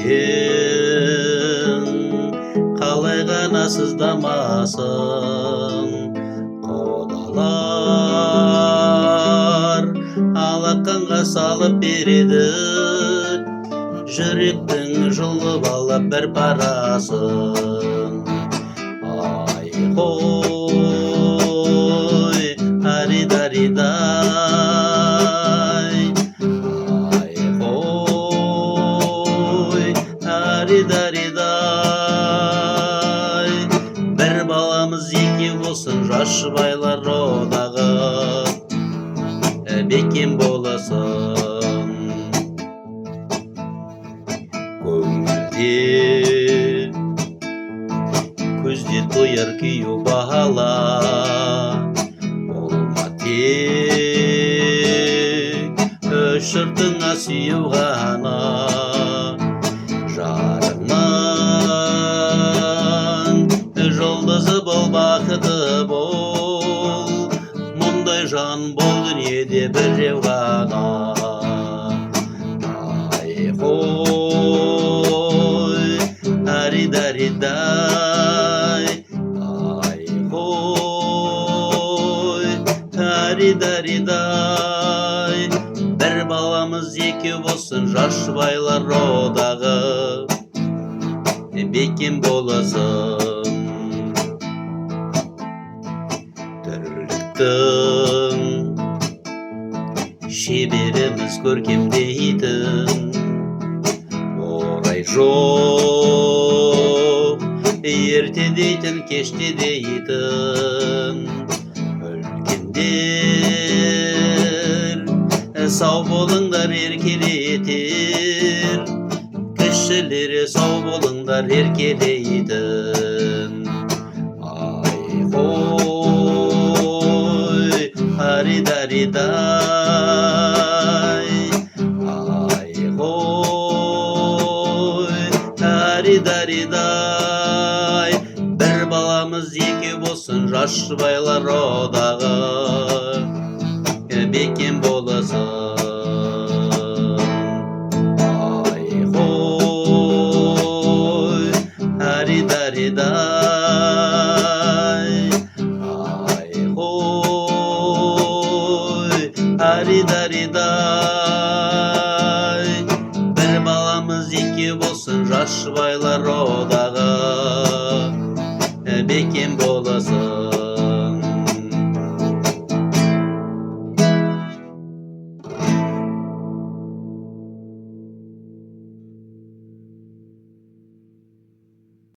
ең қалай ғана сыздамасын құдалар алақанға салып береді жүректің жұлып алып бір парасын. Ай қой аридаридай, ай қой аридаридай, бір баламыз екеу болсын жас жұбайлар одағы бекем боласын. Көңілде көзде тояр күйеу бала болма тек үш жұртыңа сүйеу ғана, жарыңнан жұлдызы бол, бақыты бол, мұндай жан бұл дүниеде біреу ғана. Ай қой аридаридай, ай қой аридаридай, бір баламыз екеу болсын жас жұбайлар одағы бекем боласын. Тірліктің шеберіміз көркемдейтін орай жоқ, ерте дейтін кеште дейтін үлкендер сау болыңдар еркелетер, кішілер сау болыңдар еркелейтін. Ай қой аридаридай, ай қой аридаридай, бір баламыз екеу болсын жас жұбайлар одағы бекем боласын. Ай қой аридаридай, ай қой аридаридай, бір баламыз екеу болсын жас жұбайлар одағы